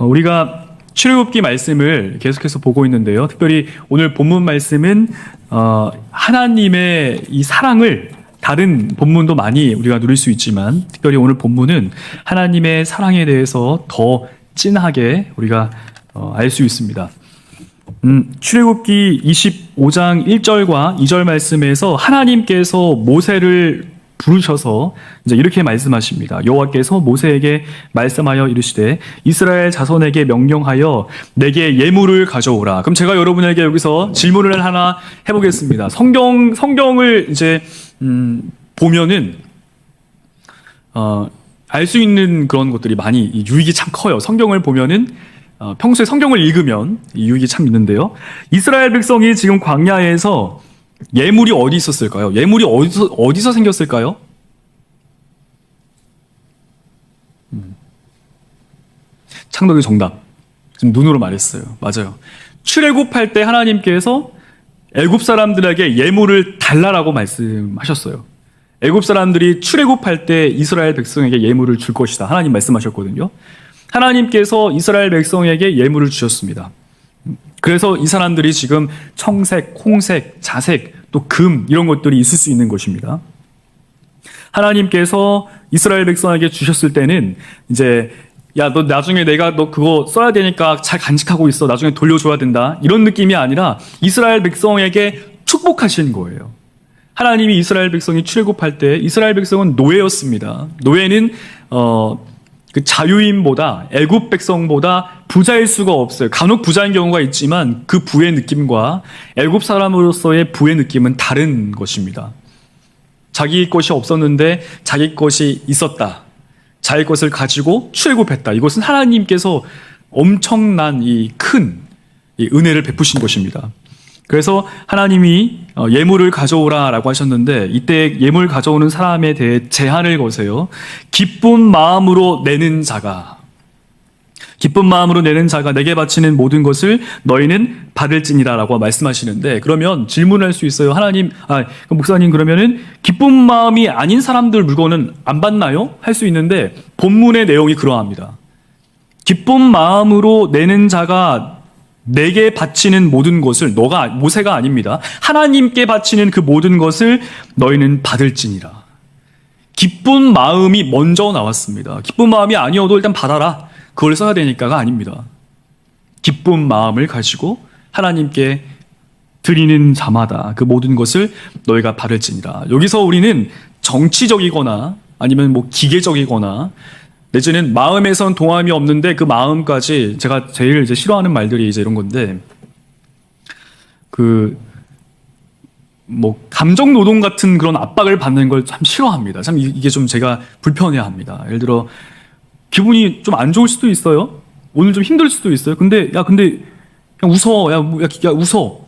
우리가 출애굽기 말씀을 계속해서 보고 있는데요. 특별히 오늘 본문 말씀은 하나님의 이 사랑을 다른 본문도 많이 우리가 누릴 수 있지만 특별히 오늘 본문은 하나님의 사랑에 대해서 더 진하게 우리가 알 수 있습니다. 출애굽기 25장 1절과 2절 말씀에서 하나님께서 모세를 부르셔서 이제 이렇게 말씀하십니다. 여호와께서 모세에게 말씀하여 이르시되 이스라엘 자손에게 명령하여 내게 예물을 가져오라. 그럼 제가 여러분에게 여기서 질문을 하나 해보겠습니다. 성경을 이제 보면은 알 수 있는 그런 것들이 많이 유익이 참 커요. 성경을 보면은 평소에 성경을 읽으면 유익이 참 있는데요. 이스라엘 백성이 지금 광야에서 예물이 어디 있었을까요? 예물이 어디서 생겼을까요? 창덕이 정답. 지금 눈으로 말했어요. 맞아요. 출애굽할 때 하나님께서 애굽 사람들에게 예물을 달라라고 말씀하셨어요. 애굽 사람들이 출애굽할 때 이스라엘 백성에게 예물을 줄 것이다. 하나님 말씀하셨거든요. 하나님께서 이스라엘 백성에게 예물을 주셨습니다. 그래서 이 사람들이 지금 청색, 홍색, 자색, 또 금 이런 것들이 있을 수 있는 것입니다. 하나님께서 이스라엘 백성에게 주셨을 때는 이제 야, 너 나중에 너 그거 써야 되니까 잘 간직하고 있어. 나중에 돌려줘야 된다. 이런 느낌이 아니라 이스라엘 백성에게 축복하시는 거예요. 하나님이 이스라엘 백성이 출애굽할 때 이스라엘 백성은 노예였습니다. 노예는 그 자유인보다 애굽 백성보다 부자일 수가 없어요. 간혹 부자인 경우가 있지만 그 부의 느낌과 애굽 사람으로서의 부의 느낌은 다른 것입니다. 자기 것이 없었는데 자기 것이 있었다. 자기 것을 가지고 출애굽했다. 이것은 하나님께서 엄청난 이 큰 은혜를 베푸신 것입니다. 그래서 하나님이 예물을 가져오라라고 하셨는데 이때 예물 가져오는 사람에 대해 제한을 거세요. 기쁜 마음으로 내는 자가 내게 바치는 모든 것을 너희는 받을지니라라고 말씀하시는데 그러면 질문할 수 있어요. 목사님 그러면은 기쁜 마음이 아닌 사람들 물건은 안 받나요? 할 수 있는데 본문의 내용이 그러합니다. 기쁜 마음으로 내는 자가 내게 바치는 모든 것을 모세가 아닙니다. 하나님께 바치는 그 모든 것을 너희는 받을지니라. 기쁜 마음이 먼저 나왔습니다. 기쁜 마음이 아니어도 일단 받아라. 그걸 써야 되니까가 아닙니다. 기쁜 마음을 가지고 하나님께 드리는 자마다 그 모든 것을 너희가 받을지니라. 여기서 우리는 정치적이거나 아니면 기계적이거나 내지는 마음에선 동함이 없는데 그 마음까지 제가 제일 이제 싫어하는 말들이 이제 이런 건데 감정 노동 같은 그런 압박을 받는 걸 참 싫어합니다. 참 이게 좀 제가 불편해합니다. 예를 들어 기분이 좀 안 좋을 수도 있어요. 오늘 좀 힘들 수도 있어요. 근데 그냥 웃어. 야 웃어.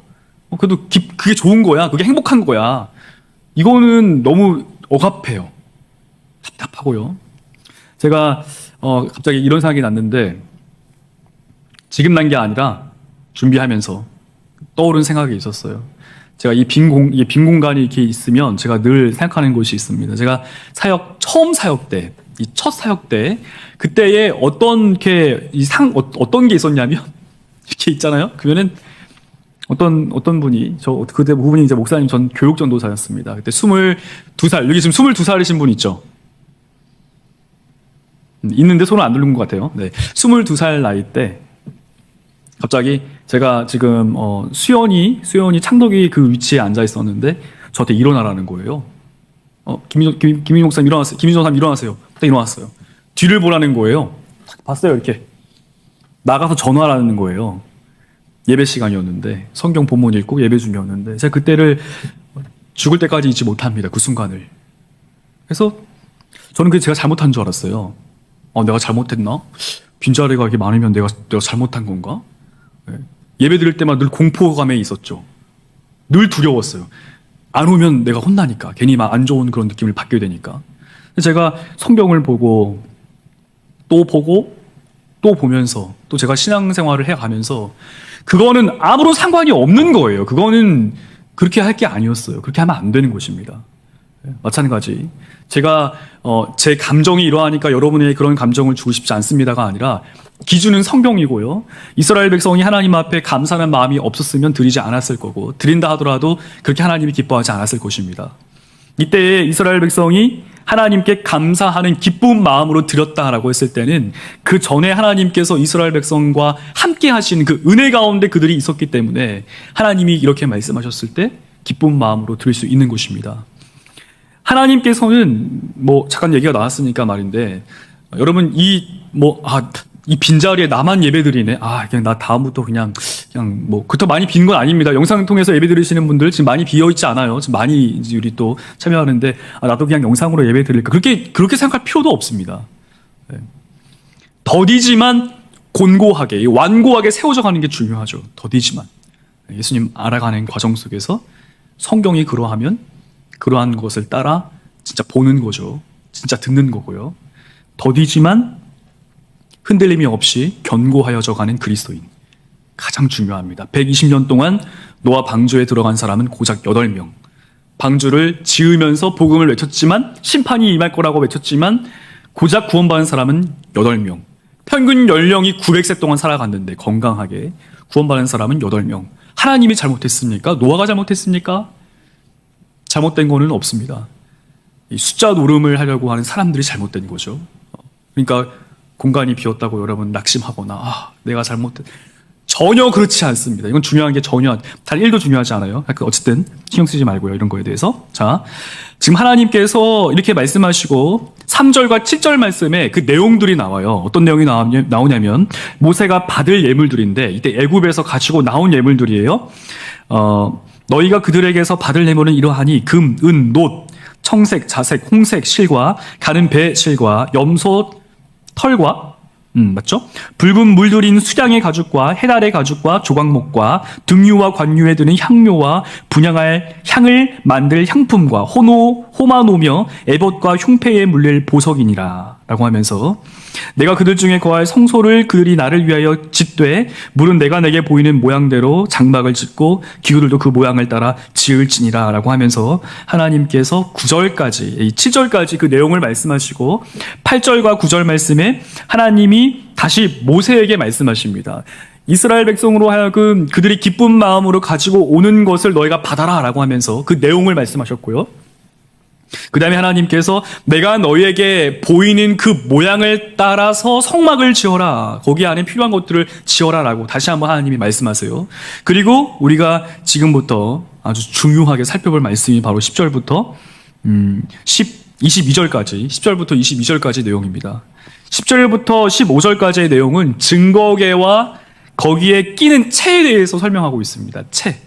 그래도 그게 좋은 거야. 그게 행복한 거야. 이거는 너무 억압해요. 답답하고요. 제가 갑자기 이런 생각이 났는데 지금 난 게 아니라 준비하면서 떠오른 생각이 있었어요. 제가 이 빈 공간이 이렇게 있으면 제가 늘 생각하는 것이 있습니다. 제가 처음 사역 때, 이 첫 사역 때 그때에 어떤 게 있었냐면 이렇게 있잖아요. 그러면은 어떤 분이 그때 부분이 이제 목사님 전 교육 전도사였습니다. 그때 22살 여기 지금 22살이신 분 있죠. 있는데 손을 안 들는 것 같아요. 네, 22살 나이 때 갑자기 제가 지금 수연이 창덕이 그 위치에 앉아 있었는데 저한테 일어나라는 거예요. 김민종 목사님 일어나세요. 김민종 사람 일어나세요. 딱 일어났어요. 뒤를 보라는 거예요. 봤어요. 이렇게 나가서 전화라는 거예요. 예배 시간이었는데 성경 본문 읽고 예배 중이었는데 제가 그때를 죽을 때까지 잊지 못합니다. 그 순간을. 그래서 저는 그게 제가 잘못한 줄 알았어요. 내가 잘못했나? 빈자리가 이렇게 많으면 내가 잘못한 건가? 네. 예배 드릴 때마다 늘 공포감에 있었죠. 늘 두려웠어요. 안 오면 내가 혼나니까. 괜히 막 안 좋은 그런 느낌을 받게 되니까. 제가 성경을 보고 또 보면서 또 제가 신앙생활을 해가면서 그거는 아무런 상관이 없는 거예요. 그거는 그렇게 할 게 아니었어요. 그렇게 하면 안 되는 것입니다. 마찬가지. 제가 제 감정이 이러하니까 여러분의 그런 감정을 주고 싶지 않습니다가 아니라 기준은 성경이고요. 이스라엘 백성이 하나님 앞에 감사하는 마음이 없었으면 드리지 않았을 거고 드린다 하더라도 그렇게 하나님이 기뻐하지 않았을 것입니다. 이때에 이스라엘 백성이 하나님께 감사하는 기쁜 마음으로 드렸다라고 했을 때는 그 전에 하나님께서 이스라엘 백성과 함께 하신 그 은혜 가운데 그들이 있었기 때문에 하나님이 이렇게 말씀하셨을 때 기쁜 마음으로 드릴 수 있는 것입니다. 하나님께서는 잠깐 얘기가 나왔으니까 말인데 여러분 이 빈자리에 나만 예배드리네. 그냥 나 다음부터 그냥 그렇게 많이 빈 건 아닙니다. 영상 통해서 예배 드리시는 분들 지금 많이 비어 있지 않아요. 지금 많이 이제 우리 또 참여하는데 나도 그냥 영상으로 예배 드릴까. 그렇게 생각할 필요도 없습니다. 네. 더디지만 곤고하게, 완고하게 세워져 가는 게 중요하죠. 더디지만. 예수님 알아가는 과정 속에서 성경이 그러하면 그러한 것을 따라 진짜 보는 거죠. 진짜 듣는 거고요. 더디지만 흔들림이 없이 견고하여져 가는 그리스도인. 가장 중요합니다. 120년 동안 노아 방주에 들어간 사람은 고작 8명. 방주를 지으면서 복음을 외쳤지만 심판이 임할 거라고 외쳤지만 고작 구원받은 사람은 8명. 평균 연령이 900세 동안 살아갔는데 건강하게 구원받은 사람은 8명. 하나님이 잘못했습니까? 노아가 잘못했습니까? 잘못된 거는 없습니다. 이 숫자 노름을 하려고 하는 사람들이 잘못된 거죠. 그러니까 공간이 비었다고 여러분 낙심하거나 내가 잘못했 전혀 그렇지 않습니다. 이건 중요한 게 전혀 단 1도 중요하지 않아요. 어쨌든 신경 쓰지 말고요. 이런 거에 대해서. 자, 지금 하나님께서 이렇게 말씀하시고 3절과 7절 말씀에 그 내용들이 나와요. 어떤 내용이 나오냐면 모세가 받을 예물들인데 이때 애굽에서 가지고 나온 예물들이에요. 너희가 그들에게서 받을 예물은 이러하니 금, 은, 놋, 청색, 자색, 홍색 실과 가는 배 실과 염소 털과 맞죠? 붉은 물들인 수량의 가죽과 해달의 가죽과 조각목과 등유와 관유에 드는 향료와 분향할 향을 만들 향품과 호마노며 에봇과 흉패에 물릴 보석이니라 라고 하면서 내가 그들 중에 거할 성소를 그들이 나를 위하여 짓되 물은 내가 내게 보이는 모양대로 장막을 짓고 기구들도 그 모양을 따라 지을지니라 라고 하면서 하나님께서 9절까지 7절까지 그 내용을 말씀하시고 8절과 9절 말씀에 하나님이 다시 모세에게 말씀하십니다. 이스라엘 백성으로 하여금 그들이 기쁜 마음으로 가지고 오는 것을 너희가 받아라 라고 하면서 그 내용을 말씀하셨고요. 그 다음에 하나님께서 내가 너희에게 보이는 그 모양을 따라서 성막을 지어라. 거기 안에 필요한 것들을 지어라 라고 다시 한번 하나님이 말씀하세요. 그리고 우리가 지금부터 아주 중요하게 살펴볼 말씀이 바로 10절부터 22절까지 10절부터 22절까지 내용입니다. 10절부터 15절까지의 내용은 증거계와 거기에 끼는 채에 대해서 설명하고 있습니다. 채.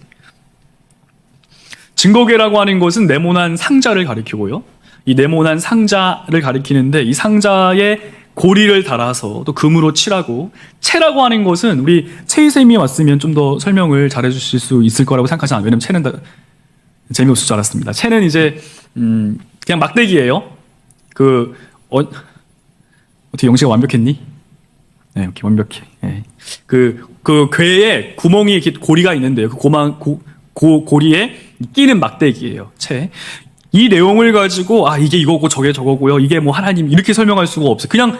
증거계라고 하는 것은 네모난 상자를 가리키고요. 이 네모난 상자를 가리키는데 이 상자에 고리를 달아서 또 금으로 칠하고 채라고 하는 것은 우리 채이쌤이 왔으면 좀 더 설명을 잘해 주실 수 있을 거라고 생각하지 않아요. 왜냐면 채는 다 재미없을 줄 알았습니다. 채는 이제 그냥 막대기예요. 어떻게 영시가 완벽했니? 네, 이렇게 완벽해. 네. 그 괴에 구멍이 이렇게 고리가 있는데요. 고리에 끼는 막대기예요. 채. 이 내용을 가지고 이게 이거고 저게 저거고요. 이게 하나님 이렇게 설명할 수가 없어요. 그냥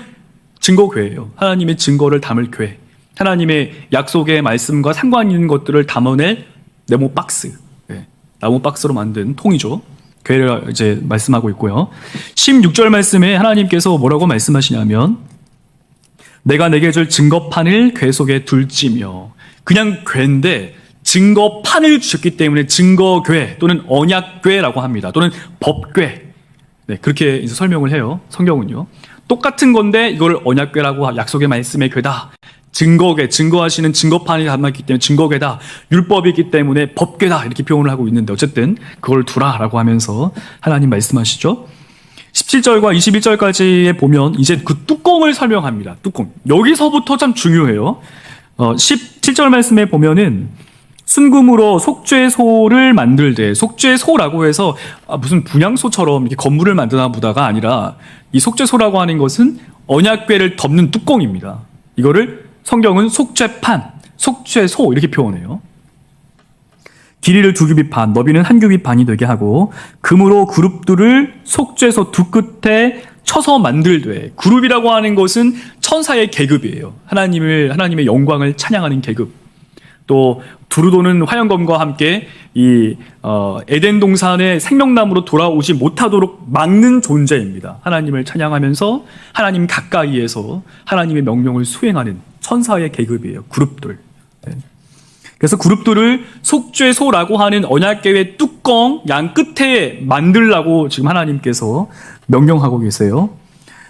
증거궤예요. 하나님의 증거를 담을 궤. 하나님의 약속의 말씀과 상관 있는 것들을 담아낼 네모 박스. 네. 나무 박스로 만든 통이죠. 궤를 이제 말씀하고 있고요. 16절 말씀에 하나님께서 뭐라고 말씀하시냐면 내가 내게 줄 증거판을 궤 속에 둘지며 그냥 궤인데 증거판을 주셨기 때문에 증거궤 또는 언약궤라고 합니다. 또는 법궤. 네, 그렇게 이제 설명을 해요. 성경은요. 똑같은 건데 이걸 언약궤라고 약속의 말씀의 궤다. 증거궤, 증거하시는 증거판이 담았기 때문에 증거궤다. 율법이기 때문에 법궤다. 이렇게 표현을 하고 있는데 어쨌든 그걸 두라라고 하면서 하나님 말씀하시죠. 17절과 21절까지에 보면 이제 그 뚜껑을 설명합니다. 뚜껑. 여기서부터 참 중요해요. 17절 말씀에 보면은 순금으로 속죄소를 만들되 속죄소라고 해서 무슨 분향소처럼 이렇게 건물을 만드나 보다가 아니라 이 속죄소라고 하는 것은 언약궤를 덮는 뚜껑입니다. 이거를 성경은 속죄판, 속죄소 이렇게 표현해요. 길이를 2규빗 반, 너비는 1규빗 반이 되게 하고 금으로 그룹들을 속죄소 두 끝에 쳐서 만들되. 그룹이라고 하는 것은 천사의 계급이에요. 하나님의 영광을 찬양하는 계급. 또 두루 도는 화영검과 함께 이 에덴 동산의 생명나무로 돌아오지 못하도록 막는 존재입니다. 하나님을 찬양하면서 하나님 가까이에서 하나님의 명령을 수행하는 천사의 계급이에요. 그룹들. 네. 그래서 그룹들을 속죄소라고 하는 언약궤의 뚜껑 양 끝에 만들라고 지금 하나님께서 명령하고 계세요.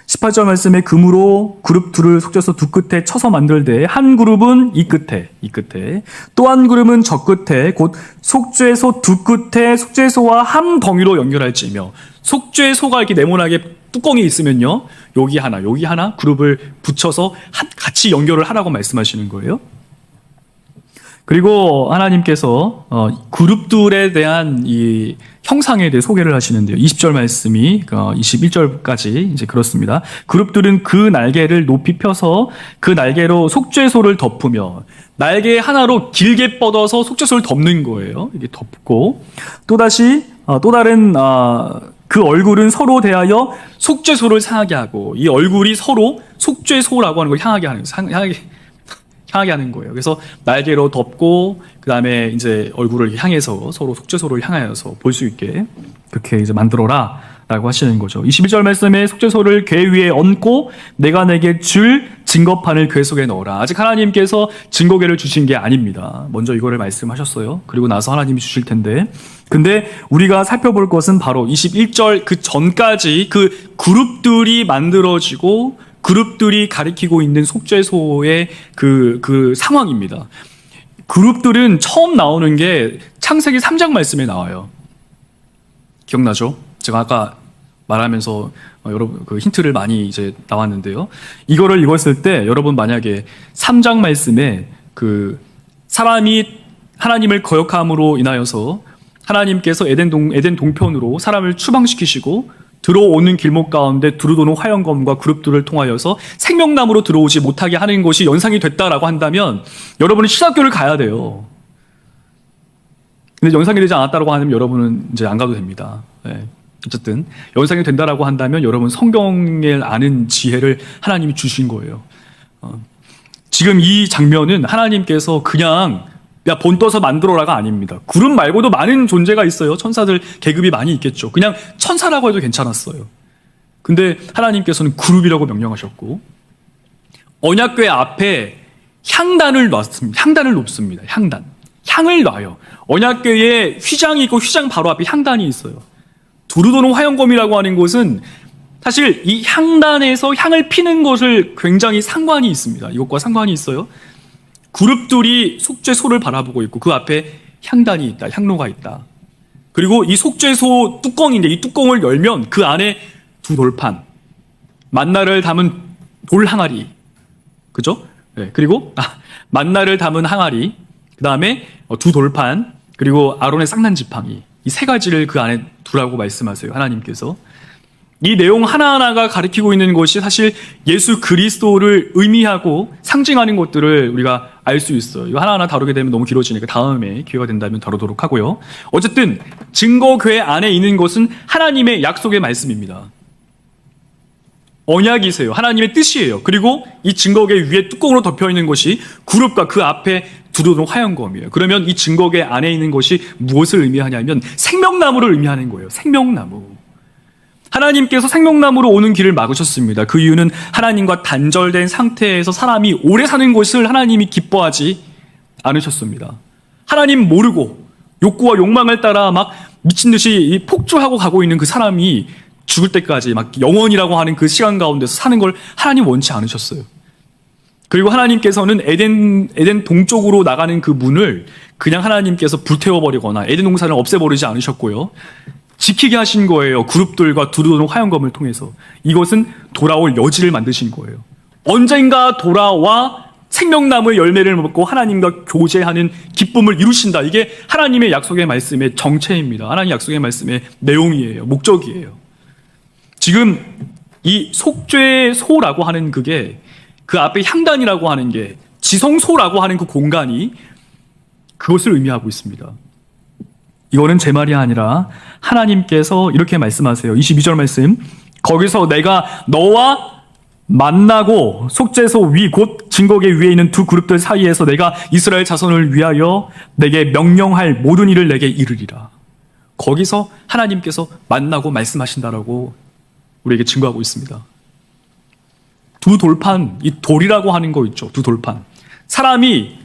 18절 말씀에 금으로 그룹 둘을 속죄소 두 끝에 쳐서 만들되 한 그룹은 이 끝에 또 한 그룹은 저 끝에 곧 속죄소 두 끝에 속죄소와 한 덩이로 연결할지며. 속죄소가 이렇게 네모나게 뚜껑이 있으면요, 여기 하나 그룹을 붙여서 같이 연결을 하라고 말씀하시는 거예요. 그리고 하나님께서 그룹들에 대한 이 형상에 대해 소개를 하시는데요. 20절 말씀이 21절까지 이제 그렇습니다. 그룹들은 그 날개를 높이 펴서 그 날개로 속죄소를 덮으며, 날개 하나로 길게 뻗어서 속죄소를 덮는 거예요. 이게 덮고 또다시 또 다른 그 얼굴은 서로 대하여 속죄소를 향하게 하고, 이 얼굴이 서로 속죄소라고 하는 걸 향하게 하는 거예요. 그래서 날개로 덮고 그 다음에 이제 얼굴을 향해서 서로 속죄소를 향하여서 볼 수 있게 그렇게 이제 만들어라라고 하시는 거죠. 21절 말씀에 속죄소를 궤 위에 얹고 내가 내게 줄 증거판을 궤 속에 넣어라. 아직 하나님께서 증거궤를 주신 게 아닙니다. 먼저 이거를 말씀하셨어요. 그리고 나서 하나님이 주실 텐데, 근데 우리가 살펴볼 것은 바로 21절 그 전까지 그 그룹들이 만들어지고 그룹들이 가리키고 있는 속죄소의 그 상황입니다. 그룹들은 처음 나오는 게 창세기 3장 말씀에 나와요. 기억나죠? 제가 아까 말하면서 여러분 그 힌트를 많이 이제 나왔는데요. 이거를 읽었을 때 여러분 만약에 3장 말씀에 그 사람이 하나님을 거역함으로 인하여서 하나님께서 에덴 동편으로 사람을 추방시키시고 들어오는 길목 가운데 두루 도는 화영검과 그룹들을 통하여서 생명나무로 들어오지 못하게 하는 것이 연상이 됐다라고 한다면 여러분은 신학교를 가야 돼요. 근데 연상이 되지 않았다라고 하면 여러분은 이제 안 가도 됩니다. 네. 어쨌든 연상이 된다라고 한다면 여러분 성경을 아는 지혜를 하나님이 주신 거예요. 지금 이 장면은 하나님께서 그냥 야, 본 떠서 만들어라가 아닙니다. 그룹 말고도 많은 존재가 있어요. 천사들 계급이 많이 있겠죠. 그냥 천사라고 해도 괜찮았어요. 근데 하나님께서는 그룹이라고 명령하셨고, 언약궤 앞에 향단을 놨습니다. 향단을 놓습니다. 향을 놔요. 언약궤에 휘장이 있고 휘장 바로 앞에 향단이 있어요. 두루 도는 화영검이라고 하는 것은 사실 이 향단에서 향을 피는 것을 굉장히 상관이 있습니다. 이것과 상관이 있어요. 그룹들이 속죄소를 바라보고 있고 그 앞에 향단이 있다, 향로가 있다. 그리고 이 속죄소 뚜껑인데 이 뚜껑을 열면 그 안에 두 돌판, 만나를 담은 돌 항아리, 그죠? 네, 그리고 만나를 담은 항아리, 그 다음에 두 돌판, 그리고 아론의 쌍난 지팡이, 이 세 가지를 그 안에 두라고 말씀하세요. 하나님께서. 이 내용 하나하나가 가리키고 있는 것이 사실 예수 그리스도를 의미하고 상징하는 것들을 우리가 알 수 있어요. 이거 하나하나 다루게 되면 너무 길어지니까 다음에 기회가 된다면 다루도록 하고요. 어쨌든 증거궤 안에 있는 것은 하나님의 약속의 말씀입니다. 언약이세요. 하나님의 뜻이에요. 그리고 이 증거궤 위에 뚜껑으로 덮여 있는 것이 그룹과 그 앞에 두루도는 화영검이에요. 그러면 이 증거궤 안에 있는 것이 무엇을 의미하냐면 생명나무를 의미하는 거예요. 생명나무. 하나님께서 생명나무로 오는 길을 막으셨습니다. 그 이유는 하나님과 단절된 상태에서 사람이 오래 사는 것을 하나님이 기뻐하지 않으셨습니다. 하나님 모르고 욕구와 욕망을 따라 막 미친 듯이 폭주하고 가고 있는 그 사람이 죽을 때까지 막 영원이라고 하는 그 시간 가운데서 사는 걸 하나님 원치 않으셨어요. 그리고 하나님께서는 에덴 동쪽으로 나가는 그 문을 그냥 하나님께서 불태워버리거나 에덴 동산을 없애버리지 않으셨고요. 지키게 하신 거예요. 그룹들과 두루 도는 화영검을 통해서. 이것은 돌아올 여지를 만드신 거예요. 언젠가 돌아와 생명나무의 열매를 먹고 하나님과 교제하는 기쁨을 이루신다. 이게 하나님의 약속의 말씀의 정체입니다. 하나님의 약속의 말씀의 내용이에요. 목적이에요. 지금 이 속죄소라고 하는 그게, 그 앞에 향단이라고 하는 게, 지성소라고 하는 그 공간이 그것을 의미하고 있습니다. 이거는 제 말이 아니라 하나님께서 이렇게 말씀하세요. 22절 말씀. 거기서 내가 너와 만나고 속죄소 위 곧 증거계 위에 있는 두 그룹들 사이에서 내가 이스라엘 자손을 위하여 내게 명령할 모든 일을 내게 이르리라. 거기서 하나님께서 만나고 말씀하신다라고 우리에게 증거하고 있습니다. 두 돌판, 이 돌이라고 하는 거 있죠. 두 돌판. 사람이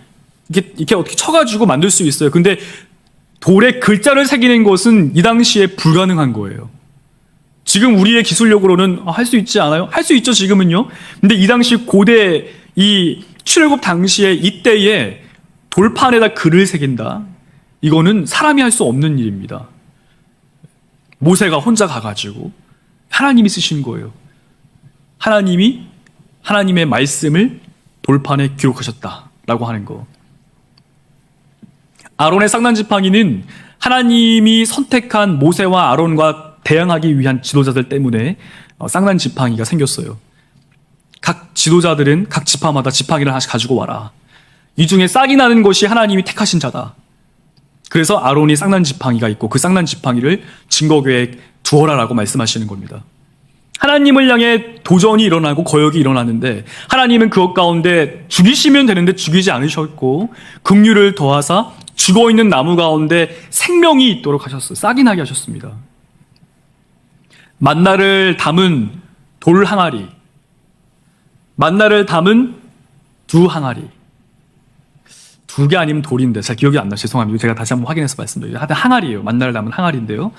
이렇게 어떻게 쳐가지고 만들 수 있어요. 근데 돌에 글자를 새기는 것은 이 당시에 불가능한 거예요. 지금 우리의 기술력으로는 할 수 있지 않아요? 할 수 있죠, 지금은요. 근데 이 당시 고대 이 출애굽 당시에 이때에 돌판에다 글을 새긴다. 이거는 사람이 할 수 없는 일입니다. 모세가 혼자 가가지고 하나님이 쓰신 거예요. 하나님이 하나님의 말씀을 돌판에 기록하셨다라고 하는 거. 아론의 쌍난지팡이는 하나님이 선택한 모세와 아론과 대항하기 위한 지도자들 때문에 쌍난지팡이가 생겼어요. 각 지도자들은 각 지파마다 지팡이를 하나씩 가지고 와라. 이 중에 싹이 나는 것이 하나님이 택하신 자다. 그래서 아론이 쌍난지팡이가 있고 그 쌍난지팡이를 증거궤에 두어라라고 말씀하시는 겁니다. 하나님을 향해 도전이 일어나고 거역이 일어나는데 하나님은 그것 가운데 죽이시면 되는데 죽이지 않으셨고 긍휼을 더하사 죽어있는 나무 가운데 생명이 있도록 하셨어요. 싹이 나게 하셨습니다. 만나를 담은 돌 항아리, 만나를 담은 두 항아리. 두 개 아니면 돌인데 잘 기억이 안 나요. 죄송합니다. 제가 다시 한번 확인해서 말씀드려요. 하여튼 항아리예요. 만나를 담은 항아리인데요.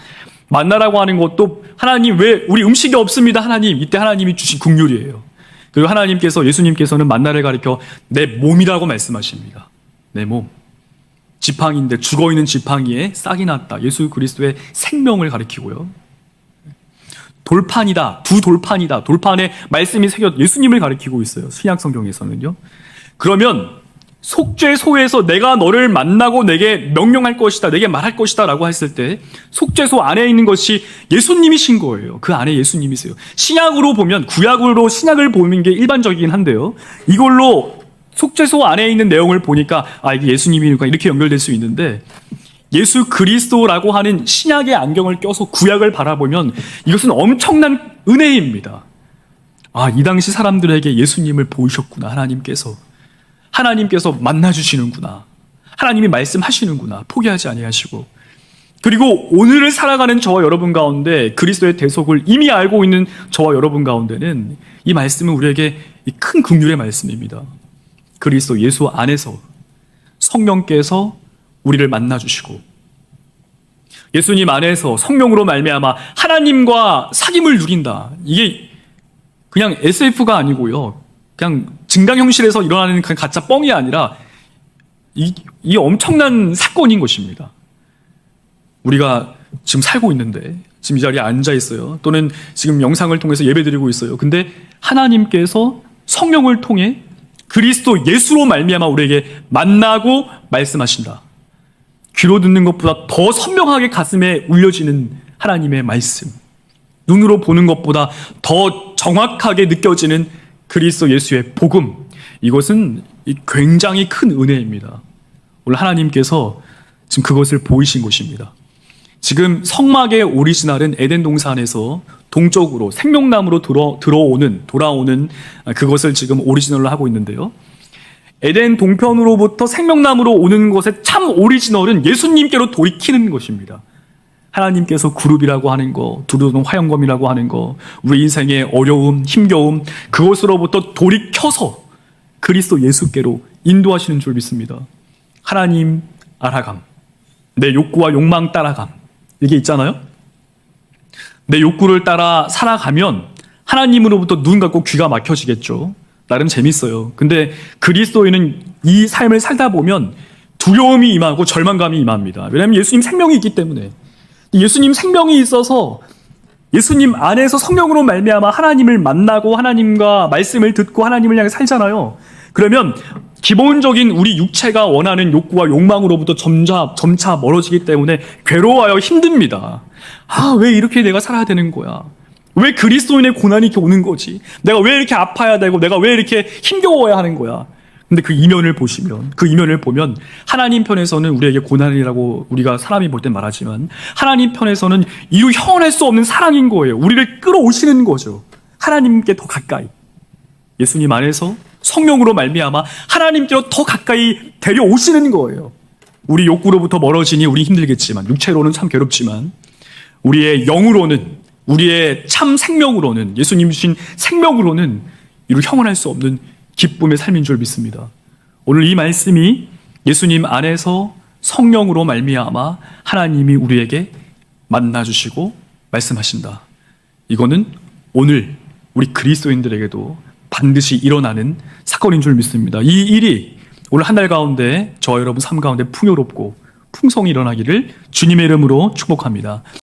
만나라고 하는 것도 하나님 왜 우리 음식이 없습니다. 하나님 이때 하나님이 주신 긍휼이에요. 그리고 하나님께서 예수님께서는 만나를 가리켜 내 몸이라고 말씀하십니다. 내 몸. 지팡이인데 죽어있는 지팡이에 싹이 났다. 예수 그리스도의 생명을 가리키고요. 돌판이다. 두 돌판이다. 돌판에 말씀이 새겨 예수님을 가리키고 있어요. 신약 성경에서는요. 그러면 속죄소에서 내가 너를 만나고 내게 명령할 것이다. 내게 말할 것이다. 라고 했을 때 속죄소 안에 있는 것이 예수님이신 거예요. 그 안에 예수님이세요. 신약으로 보면 구약으로 신약을 보는 게 일반적이긴 한데요. 이걸로 속죄소 안에 있는 내용을 보니까 이게 예수님이니까 이렇게 연결될 수 있는데 예수 그리스도라고 하는 신약의 안경을 껴서 구약을 바라보면 이것은 엄청난 은혜입니다. 이 당시 사람들에게 예수님을 보이셨구나. 하나님께서 만나주시는구나. 하나님이 말씀하시는구나. 포기하지 아니하시고. 그리고 오늘을 살아가는 저와 여러분 가운데 그리스도의 대속을 이미 알고 있는 저와 여러분 가운데는 이 말씀은 우리에게 큰 긍휼의 말씀입니다. 그리스도 예수 안에서 성령께서 우리를 만나주시고 예수님 안에서 성령으로 말미암아 하나님과 사귐을 누린다. 이게 그냥 SF가 아니고요. 그냥 증강현실에서 일어나는 그 가짜 뻥이 아니라 이 엄청난 사건인 것입니다. 우리가 지금 살고 있는데 지금 이 자리에 앉아 있어요. 또는 지금 영상을 통해서 예배드리고 있어요. 근데 하나님께서 성령을 통해 그리스도 예수로 말미암아 우리에게 만나고 말씀하신다. 귀로 듣는 것보다 더 선명하게 가슴에 울려지는 하나님의 말씀, 눈으로 보는 것보다 더 정확하게 느껴지는 그리스도 예수의 복음, 이것은 굉장히 큰 은혜입니다. 오늘 하나님께서 지금 그것을 보이신 것입니다. 지금 성막의 오리지널은 에덴 동산에서 동쪽으로 생명나무로 돌아오는 그것을 지금 오리지널로 하고 있는데요. 에덴 동편으로부터 생명나무로 오는 것의 참 오리지널은 예수님께로 돌이키는 것입니다. 하나님께서 그룹이라고 하는 거, 두루는 화영검이라고 하는 거, 우리 인생의 어려움, 힘겨움, 그것으로부터 돌이켜서 그리스도 예수께로 인도하시는 줄 믿습니다. 하나님 알아감, 내 욕구와 욕망 따라감, 이게 있잖아요. 내 욕구를 따라 살아가면 하나님으로부터 눈 감고 귀가 막혀지겠죠. 나름 재밌어요. 근데 그리스도인은 이 삶을 살다 보면 두려움이 임하고 절망감이 임합니다. 왜냐하면 예수님 생명이 있기 때문에. 예수님 생명이 있어서 예수님 안에서 성령으로 말미암아 하나님을 만나고 하나님과 말씀을 듣고 하나님을 향해 살잖아요. 그러면 기본적인 우리 육체가 원하는 욕구와 욕망으로부터 점차 멀어지기 때문에 괴로워요. 힘듭니다. 왜 이렇게 내가 살아야 되는 거야? 왜 그리스도인의 고난이 이렇게 오는 거지? 내가 왜 이렇게 아파야 되고 내가 왜 이렇게 힘겨워야 하는 거야? 근데 그 이면을 보면 하나님 편에서는 우리에게 고난이라고 우리가 사람이 볼 땐 말하지만 하나님 편에서는 이루 형언할 수 없는 사랑인 거예요. 우리를 끌어오시는 거죠. 하나님께 더 가까이. 예수님 안에서 성령으로 말미암아 하나님께로 더 가까이 데려오시는 거예요. 우리 욕구로부터 멀어지니 우리 힘들겠지만, 육체로는 참 괴롭지만, 우리의 영으로는, 우리의 참 생명으로는, 예수님 주신 생명으로는 이루 형언할 수 없는 기쁨의 삶인 줄 믿습니다. 오늘 이 말씀이 예수님 안에서 성령으로 말미암아 하나님이 우리에게 만나주시고 말씀하신다. 이거는 오늘 우리 그리스도인들에게도 반드시 일어나는 사건인 줄 믿습니다. 이 일이 오늘 한 달 가운데 저와 여러분 삶 가운데 풍요롭고 풍성히 일어나기를 주님의 이름으로 축복합니다.